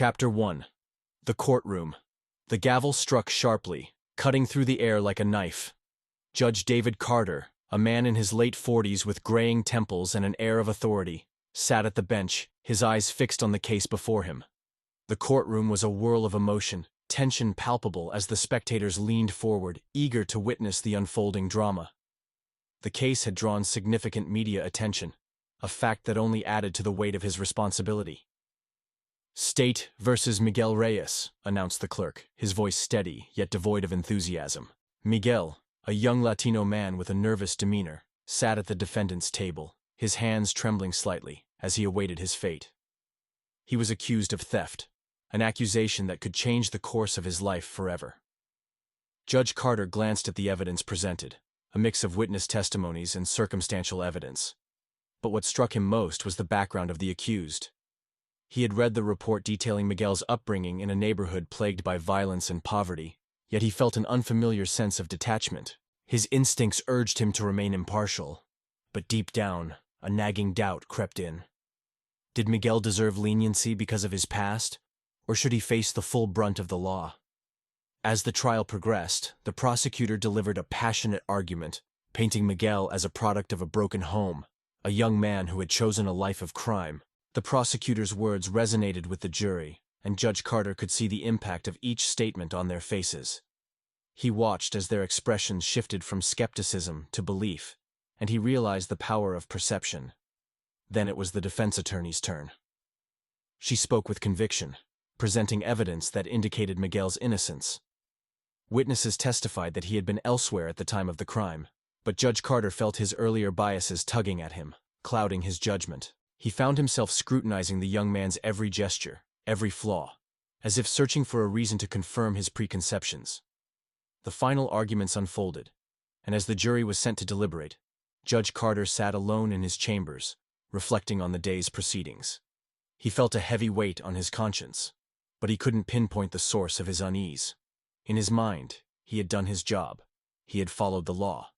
Chapter 1. The Courtroom. The gavel struck sharply, cutting through the air like a knife. Judge David Carter, a man in his late 40s with graying temples and an air of authority, sat at the bench, his eyes fixed on the case before him. The courtroom was a whirl of emotion, tension palpable as the spectators leaned forward, eager to witness the unfolding drama. The case had drawn significant media attention, a fact that only added to the weight of his responsibility. "State versus Miguel Reyes," announced the clerk, his voice steady yet devoid of enthusiasm. Miguel, a young Latino man with a nervous demeanor, sat at the defendant's table, his hands trembling slightly as he awaited his fate. He was accused of theft, an accusation that could change the course of his life forever. Judge Carter glanced at the evidence presented, a mix of witness testimonies and circumstantial evidence. But what struck him most was the background of the accused. He had read the report detailing Miguel's upbringing in a neighborhood plagued by violence and poverty, yet he felt an unfamiliar sense of detachment. His instincts urged him to remain impartial, but deep down, a nagging doubt crept in. Did Miguel deserve leniency because of his past, or should he face the full brunt of the law? As the trial progressed, the prosecutor delivered a passionate argument, painting Miguel as a product of a broken home, a young man who had chosen a life of crime. The prosecutor's words resonated with the jury, and Judge Carter could see the impact of each statement on their faces. He watched as their expressions shifted from skepticism to belief, and he realized the power of perception. Then it was the defense attorney's turn. She spoke with conviction, presenting evidence that indicated Miguel's innocence. Witnesses testified that he had been elsewhere at the time of the crime, but Judge Carter felt his earlier biases tugging at him, clouding his judgment. He found himself scrutinizing the young man's every gesture, every flaw, as if searching for a reason to confirm his preconceptions. The final arguments unfolded, and as the jury was sent to deliberate, Judge Carter sat alone in his chambers, reflecting on the day's proceedings. He felt a heavy weight on his conscience, but he couldn't pinpoint the source of his unease. In his mind, he had done his job. He had followed the law.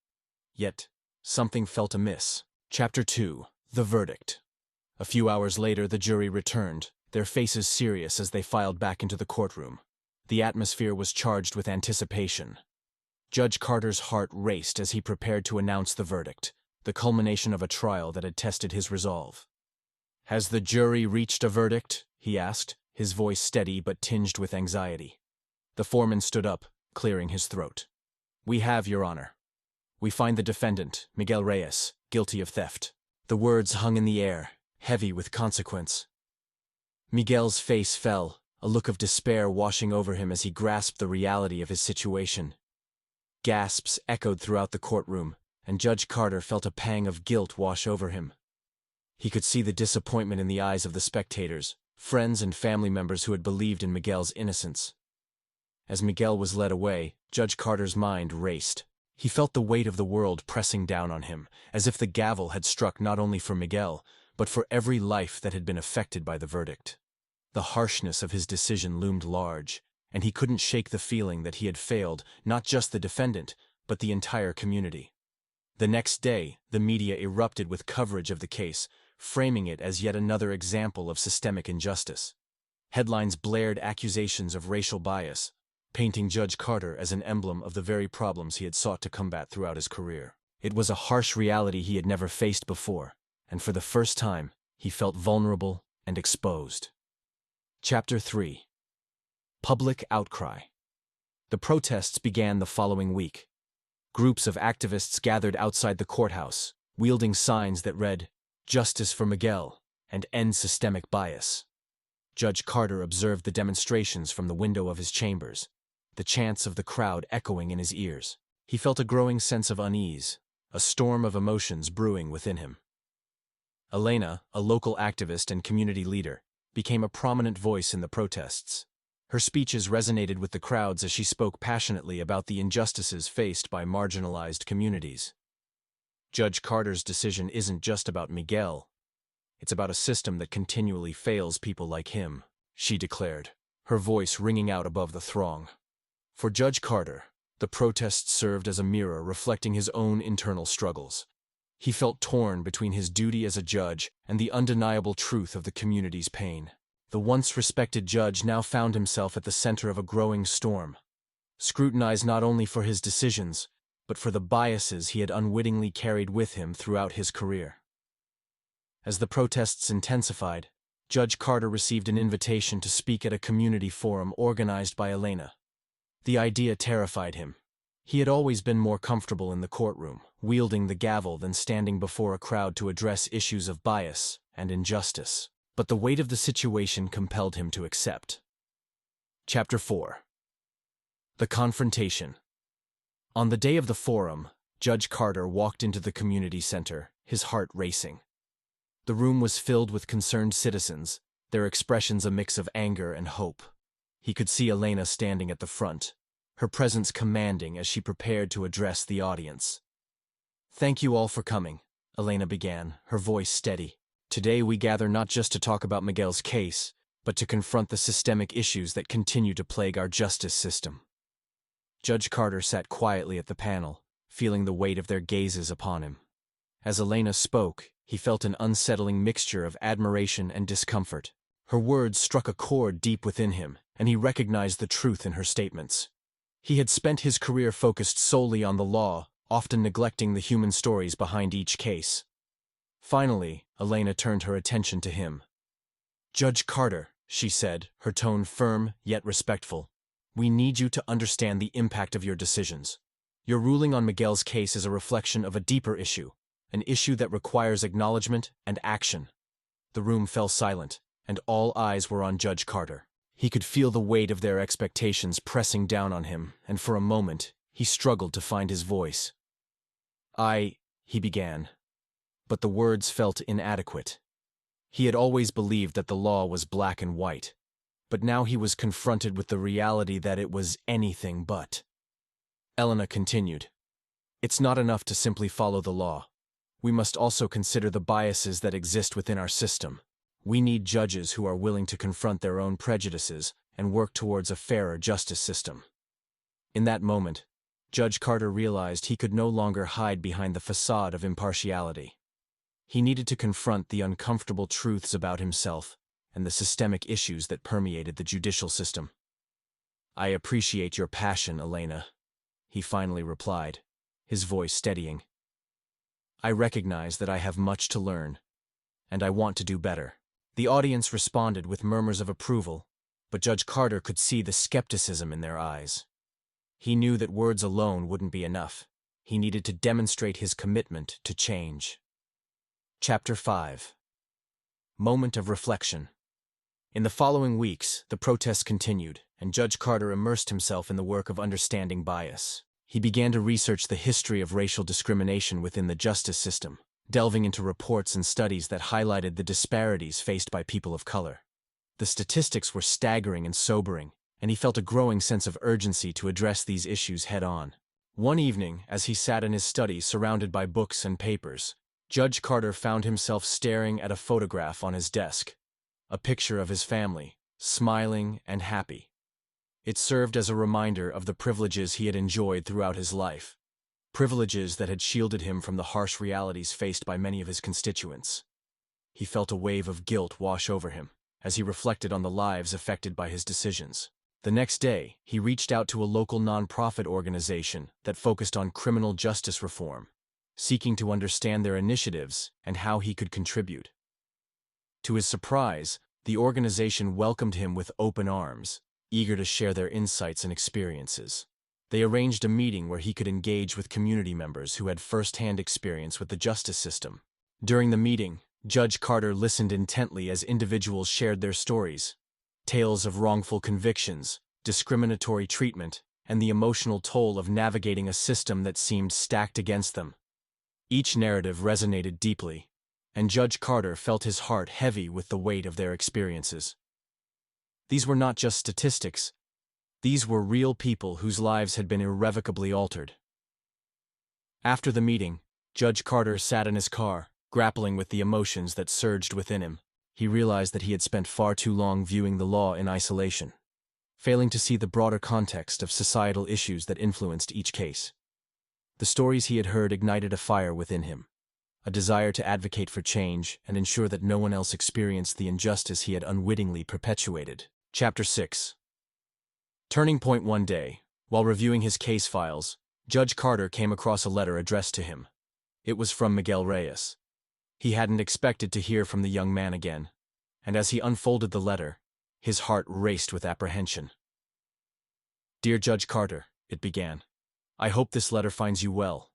Yet, something felt amiss. Chapter 2. The Verdict. A few hours later, the jury returned, their faces serious as they filed back into the courtroom. The atmosphere was charged with anticipation. Judge Carter's heart raced as he prepared to announce the verdict, the culmination of a trial that had tested his resolve. "Has the jury reached a verdict?" he asked, his voice steady but tinged with anxiety. The foreman stood up, clearing his throat. "We have, Your Honor. We find the defendant, Miguel Reyes, guilty of theft." The words hung in the air, heavy with consequence. Miguel's face fell, a look of despair washing over him as he grasped the reality of his situation. Gasps echoed throughout the courtroom, and Judge Carter felt a pang of guilt wash over him. He could see the disappointment in the eyes of the spectators, friends and family members who had believed in Miguel's innocence. As Miguel was led away, Judge Carter's mind raced. He felt the weight of the world pressing down on him, as if the gavel had struck not only for Miguel, but for every life that had been affected by the verdict. The harshness of his decision loomed large, and he couldn't shake the feeling that he had failed not just the defendant, but the entire community. The next day, the media erupted with coverage of the case, framing it as yet another example of systemic injustice. Headlines blared accusations of racial bias, painting Judge Carter as an emblem of the very problems he had sought to combat throughout his career. It was a harsh reality he had never faced before, and for the first time, he felt vulnerable and exposed. Chapter 3. Public Outcry. The protests began the following week. Groups of activists gathered outside the courthouse, wielding signs that read, "Justice for Miguel," and "End Systemic Bias." Judge Carter observed the demonstrations from the window of his chambers, the chants of the crowd echoing in his ears. He felt a growing sense of unease, a storm of emotions brewing within him. Elena, a local activist and community leader, became a prominent voice in the protests. Her speeches resonated with the crowds as she spoke passionately about the injustices faced by marginalized communities. Judge Carter's decision isn't just about Miguel. It's about a system that continually fails people like him, she declared, her voice ringing out above the throng. For Judge Carter, the protests served as a mirror reflecting his own internal struggles. He felt torn between his duty as a judge and the undeniable truth of the community's pain. The once respected judge now found himself at the center of a growing storm, scrutinized not only for his decisions, but for the biases he had unwittingly carried with him throughout his career. As the protests intensified, Judge Carter received an invitation to speak at a community forum organized by Elena. The idea terrified him. He had always been more comfortable in the courtroom, wielding the gavel, than standing before a crowd to address issues of bias and injustice. But the weight of the situation compelled him to accept. Chapter 4. The Confrontation. On the day of the forum, Judge Carter walked into the community center, his heart racing. The room was filled with concerned citizens, their expressions a mix of anger and hope. He could see Elena standing at the front, her presence commanding as she prepared to address the audience. "Thank you all for coming," Elena began, her voice steady. "Today we gather not just to talk about Miguel's case, but to confront the systemic issues that continue to plague our justice system." Judge Carter sat quietly at the panel, feeling the weight of their gazes upon him. As Elena spoke, he felt an unsettling mixture of admiration and discomfort. Her words struck a chord deep within him, and he recognized the truth in her statements. He had spent his career focused solely on the law, often neglecting the human stories behind each case. Finally, Elena turned her attention to him. "Judge Carter," she said, her tone firm yet respectful, "we need you to understand the impact of your decisions. Your ruling on Miguel's case is a reflection of a deeper issue, an issue that requires acknowledgement and action." The room fell silent, and all eyes were on Judge Carter. He could feel the weight of their expectations pressing down on him, and for a moment, he struggled to find his voice. He began. But the words felt inadequate. He had always believed that the law was black and white, but now he was confronted with the reality that it was anything but. Elena continued, "It's not enough to simply follow the law. We must also consider the biases that exist within our system. We need judges who are willing to confront their own prejudices and work towards a fairer justice system." In that moment, Judge Carter realized he could no longer hide behind the facade of impartiality. He needed to confront the uncomfortable truths about himself and the systemic issues that permeated the judicial system. "I appreciate your passion, Elena," he finally replied, his voice steadying. "I recognize that I have much to learn, and I want to do better." The audience responded with murmurs of approval, but Judge Carter could see the skepticism in their eyes. He knew that words alone wouldn't be enough. He needed to demonstrate his commitment to change. Chapter 5. Moment of Reflection. In the following weeks, the protests continued, and Judge Carter immersed himself in the work of understanding bias. He began to research the history of racial discrimination within the justice system, delving into reports and studies that highlighted the disparities faced by people of color. The statistics were staggering and sobering, and he felt a growing sense of urgency to address these issues head-on. One evening, as he sat in his study surrounded by books and papers, Judge Carter found himself staring at a photograph on his desk, a picture of his family, smiling and happy. It served as a reminder of the privileges he had enjoyed throughout his life, privileges that had shielded him from the harsh realities faced by many of his constituents. He felt a wave of guilt wash over him as he reflected on the lives affected by his decisions. The next day, he reached out to a local nonprofit organization that focused on criminal justice reform, seeking to understand their initiatives and how he could contribute. To his surprise, the organization welcomed him with open arms, eager to share their insights and experiences. They arranged a meeting where he could engage with community members who had first-hand experience with the justice system. During the meeting, Judge Carter listened intently as individuals shared their stories, tales of wrongful convictions, discriminatory treatment, and the emotional toll of navigating a system that seemed stacked against them. Each narrative resonated deeply, and Judge Carter felt his heart heavy with the weight of their experiences. These were not just statistics. These were real people whose lives had been irrevocably altered. After the meeting, Judge Carter sat in his car, grappling with the emotions that surged within him. He realized that he had spent far too long viewing the law in isolation, failing to see the broader context of societal issues that influenced each case. The stories he had heard ignited a fire within him, a desire to advocate for change and ensure that no one else experienced the injustice he had unwittingly perpetuated. Chapter 6. Turning point. One day, while reviewing his case files, Judge Carter came across a letter addressed to him. It was from Miguel Reyes. He hadn't expected to hear from the young man again, and as he unfolded the letter, his heart raced with apprehension. "Dear Judge Carter," it began, "I hope this letter finds you well.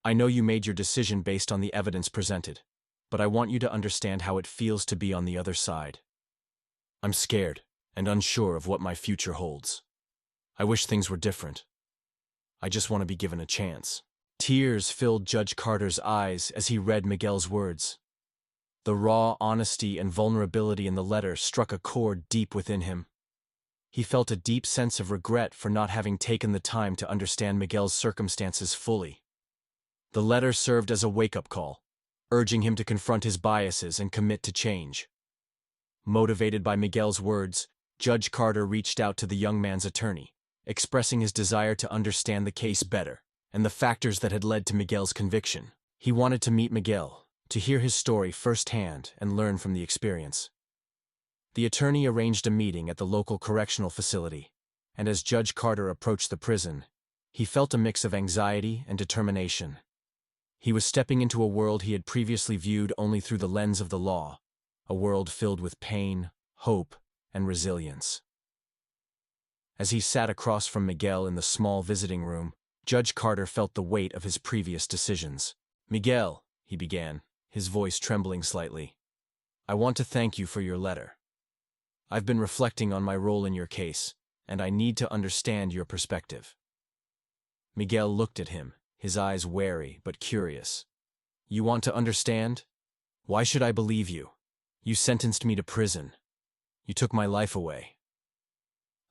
I know you made your decision based on the evidence presented, but I want you to understand how it feels to be on the other side. I'm scared and unsure of what my future holds. I wish things were different. I just want to be given a chance." Tears filled Judge Carter's eyes as he read Miguel's words. The raw honesty and vulnerability in the letter struck a chord deep within him. He felt a deep sense of regret for not having taken the time to understand Miguel's circumstances fully. The letter served as a wake-up call, urging him to confront his biases and commit to change. Motivated by Miguel's words, Judge Carter reached out to the young man's attorney, expressing his desire to understand the case better and the factors that had led to Miguel's conviction. He wanted to meet Miguel, to hear his story firsthand and learn from the experience. The attorney arranged a meeting at the local correctional facility, and as Judge Carter approached the prison, he felt a mix of anxiety and determination. He was stepping into a world he had previously viewed only through the lens of the law, a world filled with pain, hope, and resilience. As he sat across from Miguel in the small visiting room, Judge Carter felt the weight of his previous decisions. "Miguel," he began, his voice trembling slightly, "I want to thank you for your letter. I've been reflecting on my role in your case, and I need to understand your perspective." Miguel looked at him, his eyes wary but curious. "You want to understand? Why should I believe you? You sentenced me to prison. You took my life away."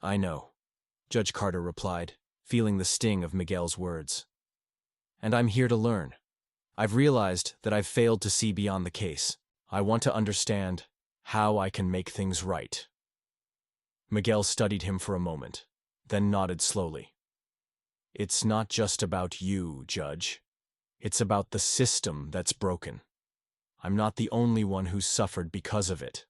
"I know," Judge Carter replied, feeling the sting of Miguel's words. "And I'm here to learn. I've realized that I've failed to see beyond the case. I want to understand how I can make things right." Miguel studied him for a moment, then nodded slowly. "It's not just about you, Judge. It's about the system that's broken. I'm not the only one who's suffered because of it."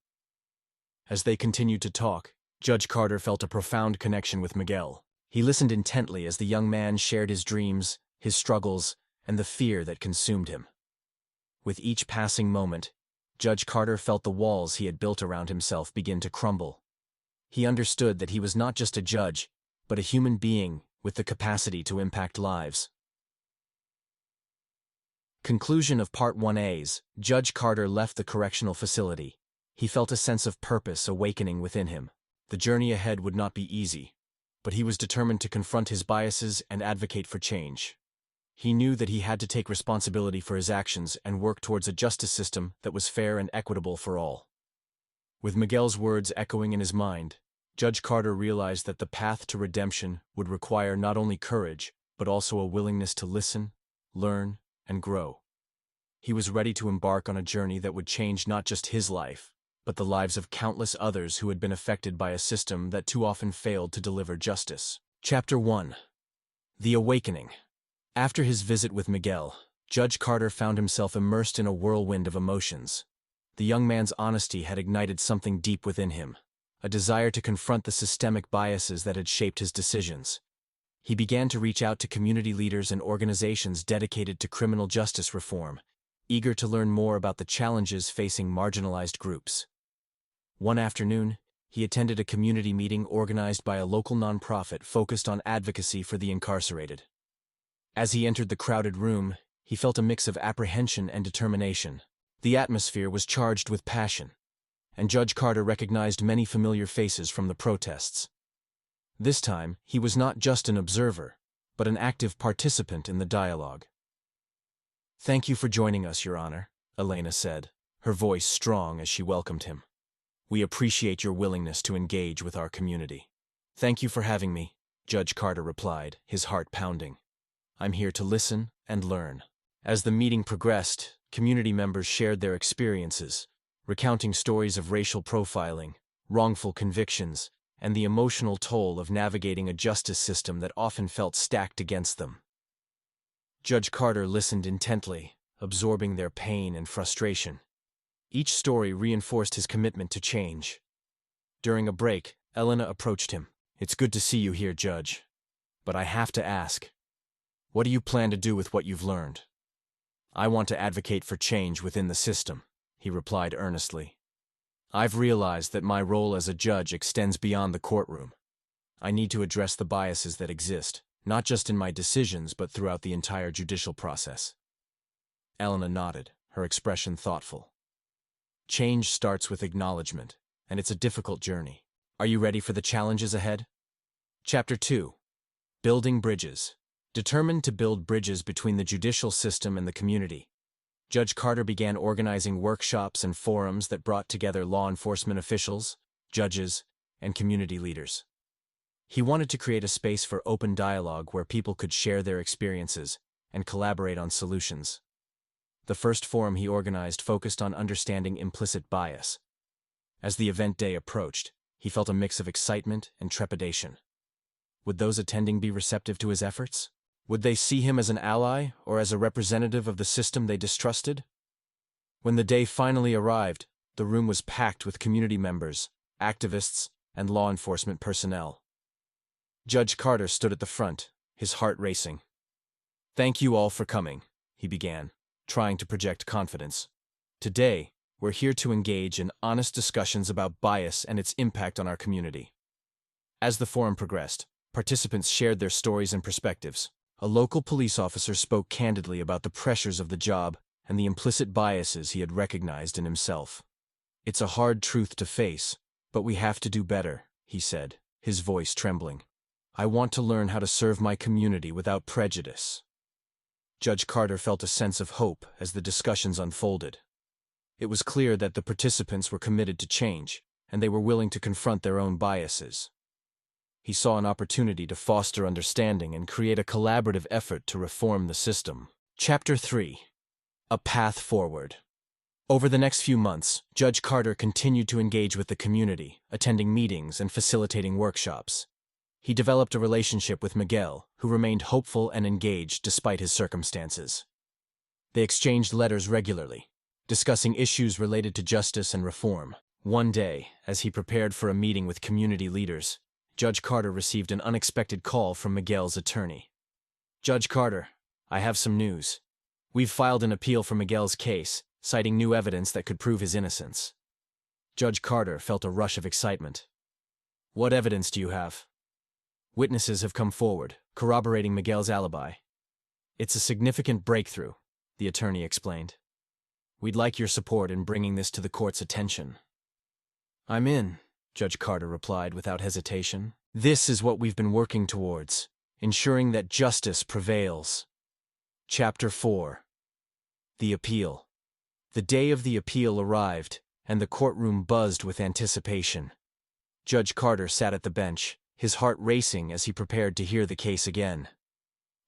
As they continued to talk, Judge Carter felt a profound connection with Miguel. He listened intently as the young man shared his dreams, his struggles, and the fear that consumed him. With each passing moment, Judge Carter felt the walls he had built around himself begin to crumble. He understood that he was not just a judge, but a human being with the capacity to impact lives. Conclusion of Part 1A's. Judge Carter left the correctional facility. He felt a sense of purpose awakening within him. The journey ahead would not be easy, but he was determined to confront his biases and advocate for change. He knew that he had to take responsibility for his actions and work towards a justice system that was fair and equitable for all. With Miguel's words echoing in his mind, Judge Carter realized that the path to redemption would require not only courage, but also a willingness to listen, learn, and grow. He was ready to embark on a journey that would change not just his life, but the lives of countless others who had been affected by a system that too often failed to deliver justice. Chapter 1. The Awakening. After his visit with Miguel, Judge Carter found himself immersed in a whirlwind of emotions. The young man's honesty had ignited something deep within him, a desire to confront the systemic biases that had shaped his decisions. He began to reach out to community leaders and organizations dedicated to criminal justice reform, eager to learn more about the challenges facing marginalized groups. One afternoon, he attended a community meeting organized by a local nonprofit focused on advocacy for the incarcerated. As he entered the crowded room, he felt a mix of apprehension and determination. The atmosphere was charged with passion, and Judge Carter recognized many familiar faces from the protests. This time, he was not just an observer, but an active participant in the dialogue. "Thank you for joining us, Your Honor," Elena said, her voice strong as she welcomed him. "We appreciate your willingness to engage with our community." "Thank you for having me," Judge Carter replied, his heart pounding. "I'm here to listen and learn." As the meeting progressed, community members shared their experiences, recounting stories of racial profiling, wrongful convictions, and the emotional toll of navigating a justice system that often felt stacked against them. Judge Carter listened intently, absorbing their pain and frustration. Each story reinforced his commitment to change. During a break, Elena approached him. "It's good to see you here, Judge. But I have to ask, what do you plan to do with what you've learned?" "I want to advocate for change within the system," he replied earnestly. "I've realized that my role as a judge extends beyond the courtroom. I need to address the biases that exist, not just in my decisions but throughout the entire judicial process." Elena nodded, her expression thoughtful. Change starts with acknowledgement, and it's a difficult journey. Are you ready for the challenges ahead? Chapter 2. Building Bridges. Determined to build bridges between the judicial system and the community, Judge Carter began organizing workshops and forums that brought together law enforcement officials, judges, and community leaders. He wanted to create a space for open dialogue where people could share their experiences and collaborate on solutions. The first forum he organized focused on understanding implicit bias. As the event day approached, he felt a mix of excitement and trepidation. Would those attending be receptive to his efforts? Would they see him as an ally or as a representative of the system they distrusted? When the day finally arrived, the room was packed with community members, activists, and law enforcement personnel. Judge Carter stood at the front, his heart racing. "Thank you all for coming," he began, trying to project confidence. "Today, we're here to engage in honest discussions about bias and its impact on our community." As the forum progressed, participants shared their stories and perspectives. A local police officer spoke candidly about the pressures of the job and the implicit biases he had recognized in himself. "It's a hard truth to face, but we have to do better," he said, his voice trembling. "I want to learn how to serve my community without prejudice." Judge Carter felt a sense of hope as the discussions unfolded. It was clear that the participants were committed to change, and they were willing to confront their own biases. He saw an opportunity to foster understanding and create a collaborative effort to reform the system. Chapter 3. A Path Forward. Over the next few months, Judge Carter continued to engage with the community, attending meetings and facilitating workshops. He developed a relationship with Miguel, who remained hopeful and engaged despite his circumstances. They exchanged letters regularly, discussing issues related to justice and reform. One day, as he prepared for a meeting with community leaders, Judge Carter received an unexpected call from Miguel's attorney. "Judge Carter, I have some news. We've filed an appeal for Miguel's case, citing new evidence that could prove his innocence." Judge Carter felt a rush of excitement. "What evidence do you have?" "Witnesses have come forward, corroborating Miguel's alibi." "It's a significant breakthrough," the attorney explained. "We'd like your support in bringing this to the court's attention." "I'm in," Judge Carter replied without hesitation. "This is what we've been working towards, ensuring that justice prevails." Chapter 4. The Appeal. The day of the appeal arrived, and the courtroom buzzed with anticipation. Judge Carter sat at the bench, his heart racing as he prepared to hear the case again.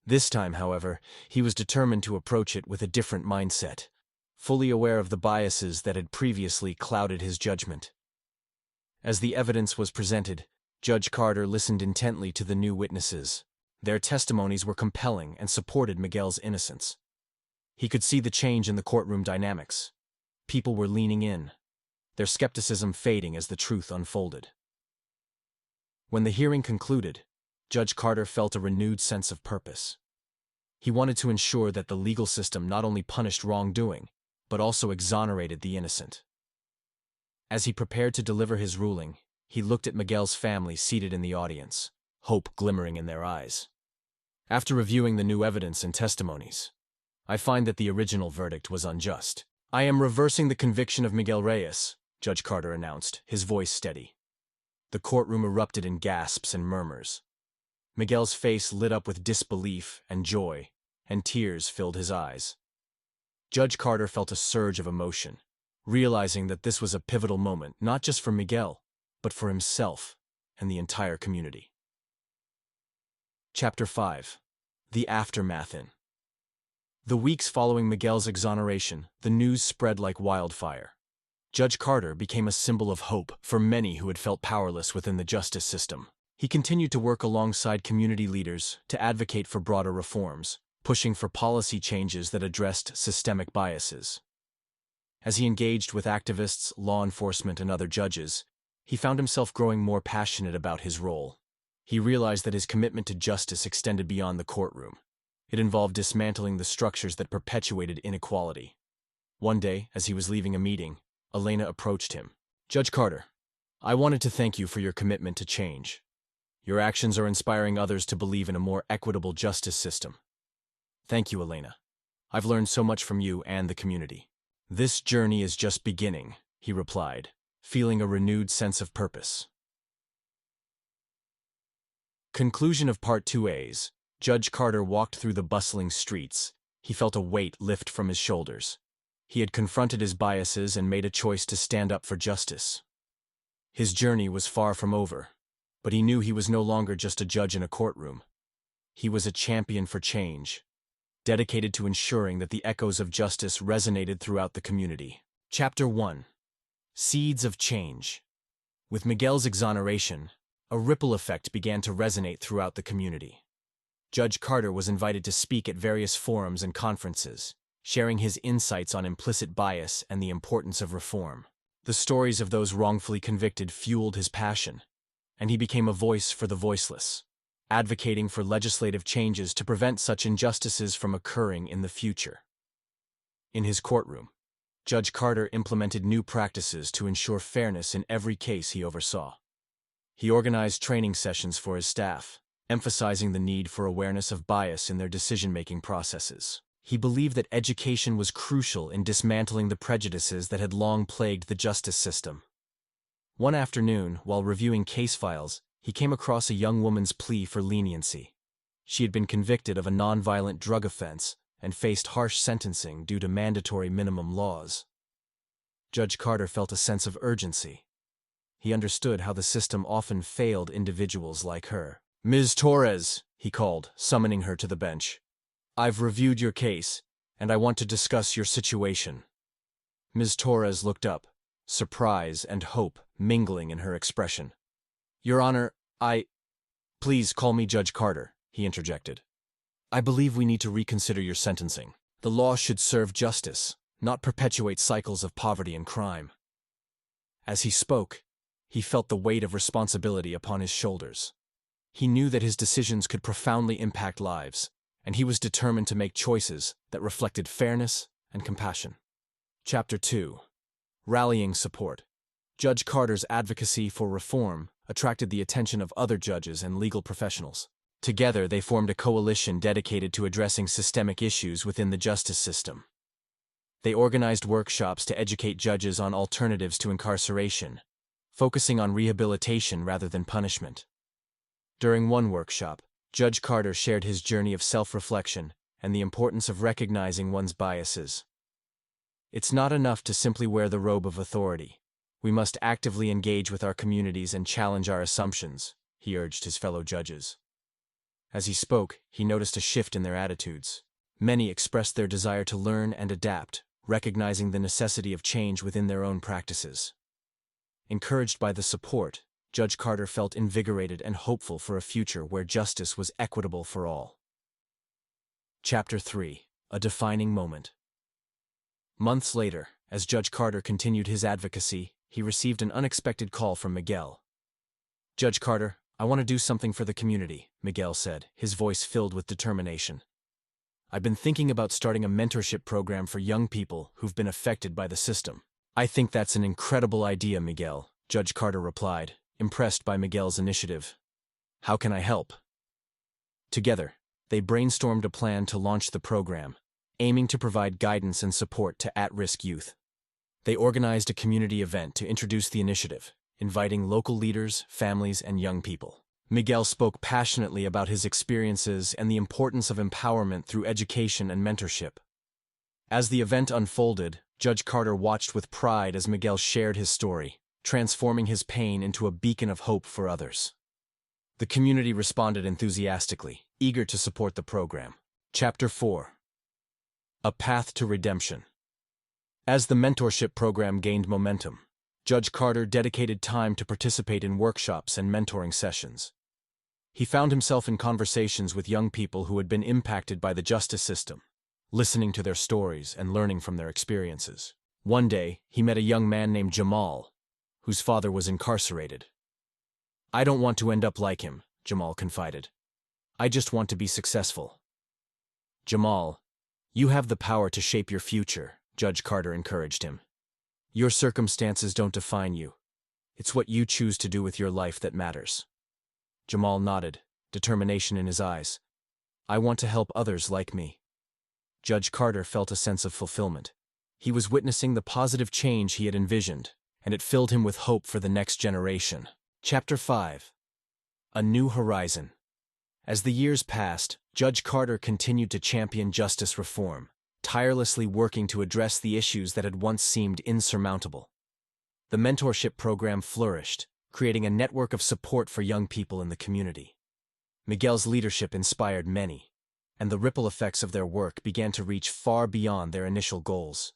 This time, however, he was determined to approach it with a different mindset, fully aware of the biases that had previously clouded his judgment. As the evidence was presented, Judge Carter listened intently to the new witnesses. Their testimonies were compelling and supported Miguel's innocence. He could see the change in the courtroom dynamics. People were leaning in, their skepticism fading as the truth unfolded. When the hearing concluded, Judge Carter felt a renewed sense of purpose. He wanted to ensure that the legal system not only punished wrongdoing, but also exonerated the innocent. As he prepared to deliver his ruling, he looked at Miguel's family seated in the audience, hope glimmering in their eyes. "After reviewing the new evidence and testimonies, I find that the original verdict was unjust. I am reversing the conviction of Miguel Reyes," Judge Carter announced, his voice steady. The courtroom erupted in gasps and murmurs. Miguel's face lit up with disbelief and joy, and tears filled his eyes. Judge Carter felt a surge of emotion, realizing that this was a pivotal moment not just for Miguel, but for himself and the entire community. Chapter 5. The Aftermath. In the weeks following Miguel's exoneration, the news spread like wildfire. Judge Carter became a symbol of hope for many who had felt powerless within the justice system. He continued to work alongside community leaders to advocate for broader reforms, pushing for policy changes that addressed systemic biases. As he engaged with activists, law enforcement, and other judges, he found himself growing more passionate about his role. He realized that his commitment to justice extended beyond the courtroom. It involved dismantling the structures that perpetuated inequality. One day, as he was leaving a meeting, Elena approached him. "Judge Carter, I wanted to thank you for your commitment to change. Your actions are inspiring others to believe in a more equitable justice system." "Thank you, Elena. I've learned so much from you and the community." "This journey is just beginning," he replied, feeling a renewed sense of purpose. Conclusion of Part 2As. Judge Carter walked through the bustling streets. He felt a weight lift from his shoulders. He had confronted his biases and made a choice to stand up for justice. His journey was far from over, but he knew he was no longer just a judge in a courtroom. He was a champion for change, dedicated to ensuring that the echoes of justice resonated throughout the community. Chapter 1. Seeds of Change. With Miguel's exoneration, a ripple effect began to resonate throughout the community. Judge Carter was invited to speak at various forums and conferences, sharing his insights on implicit bias and the importance of reform. The stories of those wrongfully convicted fueled his passion, and he became a voice for the voiceless, advocating for legislative changes to prevent such injustices from occurring in the future. In his courtroom, Judge Carter implemented new practices to ensure fairness in every case he oversaw. He organized training sessions for his staff, emphasizing the need for awareness of bias in their decision-making processes. He believed that education was crucial in dismantling the prejudices that had long plagued the justice system. One afternoon, while reviewing case files, he came across a young woman's plea for leniency. She had been convicted of a nonviolent drug offense and faced harsh sentencing due to mandatory minimum laws. Judge Carter felt a sense of urgency. He understood how the system often failed individuals like her. "Ms. Torres," he called, summoning her to the bench. "I've reviewed your case, and I want to discuss your situation." Ms. Torres looked up, surprise and hope mingling in her expression. "Your Honor, Please call me Judge Carter," he interjected. "I believe we need to reconsider your sentencing. The law should serve justice, not perpetuate cycles of poverty and crime." As he spoke, he felt the weight of responsibility upon his shoulders. He knew that his decisions could profoundly impact lives, and he was determined to make choices that reflected fairness and compassion. Chapter 2. Rallying Support. Judge Carter's advocacy for reform attracted the attention of other judges and legal professionals. Together, they formed a coalition dedicated to addressing systemic issues within the justice system. They organized workshops to educate judges on alternatives to incarceration, focusing on rehabilitation rather than punishment. During one workshop, Judge Carter shared his journey of self-reflection and the importance of recognizing one's biases. "It's not enough to simply wear the robe of authority. We must actively engage with our communities and challenge our assumptions," he urged his fellow judges. As he spoke, he noticed a shift in their attitudes. Many expressed their desire to learn and adapt, recognizing the necessity of change within their own practices. Encouraged by the support, Judge Carter felt invigorated and hopeful for a future where justice was equitable for all. Chapter 3. A Defining Moment. Months later, as Judge Carter continued his advocacy, he received an unexpected call from Miguel. "Judge Carter, I want to do something for the community," Miguel said, his voice filled with determination. "I've been thinking about starting a mentorship program for young people who've been affected by the system." "I think that's an incredible idea, Miguel," Judge Carter replied, impressed by Miguel's initiative. "How can I help?" Together, they brainstormed a plan to launch the program, aiming to provide guidance and support to at-risk youth. They organized a community event to introduce the initiative, inviting local leaders, families, and young people. Miguel spoke passionately about his experiences and the importance of empowerment through education and mentorship. As the event unfolded, Judge Carter watched with pride as Miguel shared his story, transforming his pain into a beacon of hope for others. The community responded enthusiastically, eager to support the program. Chapter 4. A Path to Redemption. As the mentorship program gained momentum, Judge Carter dedicated time to participate in workshops and mentoring sessions. He found himself in conversations with young people who had been impacted by the justice system, listening to their stories and learning from their experiences. One day, he met a young man named Jamal, whose father was incarcerated. "I don't want to end up like him," Jamal confided. "I just want to be successful." "Jamal, you have the power to shape your future," Judge Carter encouraged him. "Your circumstances don't define you. It's what you choose to do with your life that matters." Jamal nodded, determination in his eyes. "I want to help others like me." Judge Carter felt a sense of fulfillment. He was witnessing the positive change he had envisioned, and it filled him with hope for the next generation. Chapter 5. A New Horizon. As the years passed, Judge Carter continued to champion justice reform, tirelessly working to address the issues that had once seemed insurmountable. The mentorship program flourished, creating a network of support for young people in the community. Miguel's leadership inspired many, and the ripple effects of their work began to reach far beyond their initial goals.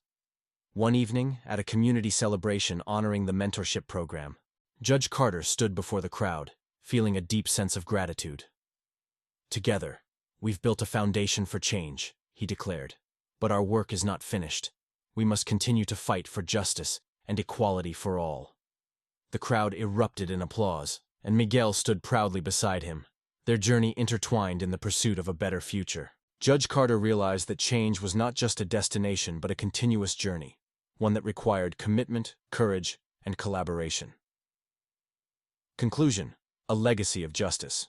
One evening, at a community celebration honoring the mentorship program, Judge Carter stood before the crowd, feeling a deep sense of gratitude. "Together, we've built a foundation for change," he declared. "But our work is not finished. We must continue to fight for justice and equality for all." The crowd erupted in applause, and Miguel stood proudly beside him, their journey intertwined in the pursuit of a better future. Judge Carter realized that change was not just a destination but a continuous journey, one that required commitment, courage, and collaboration. Conclusion: a legacy of justice.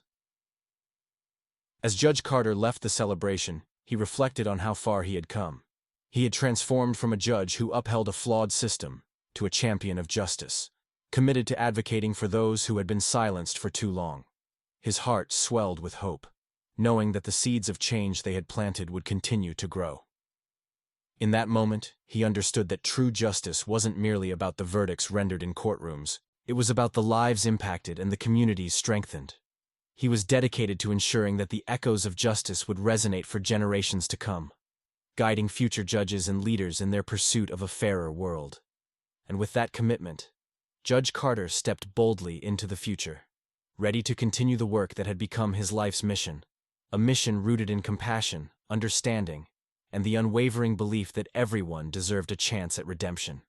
As Judge Carter left the celebration, he reflected on how far he had come. He had transformed from a judge who upheld a flawed system to a champion of justice, committed to advocating for those who had been silenced for too long. His heart swelled with hope, knowing that the seeds of change they had planted would continue to grow. In that moment, he understood that true justice wasn't merely about the verdicts rendered in courtrooms. It was about the lives impacted and the communities strengthened. He was dedicated to ensuring that the echoes of justice would resonate for generations to come, guiding future judges and leaders in their pursuit of a fairer world. And with that commitment, Judge Carter stepped boldly into the future, ready to continue the work that had become his life's mission, a mission rooted in compassion, understanding, and the unwavering belief that everyone deserved a chance at redemption.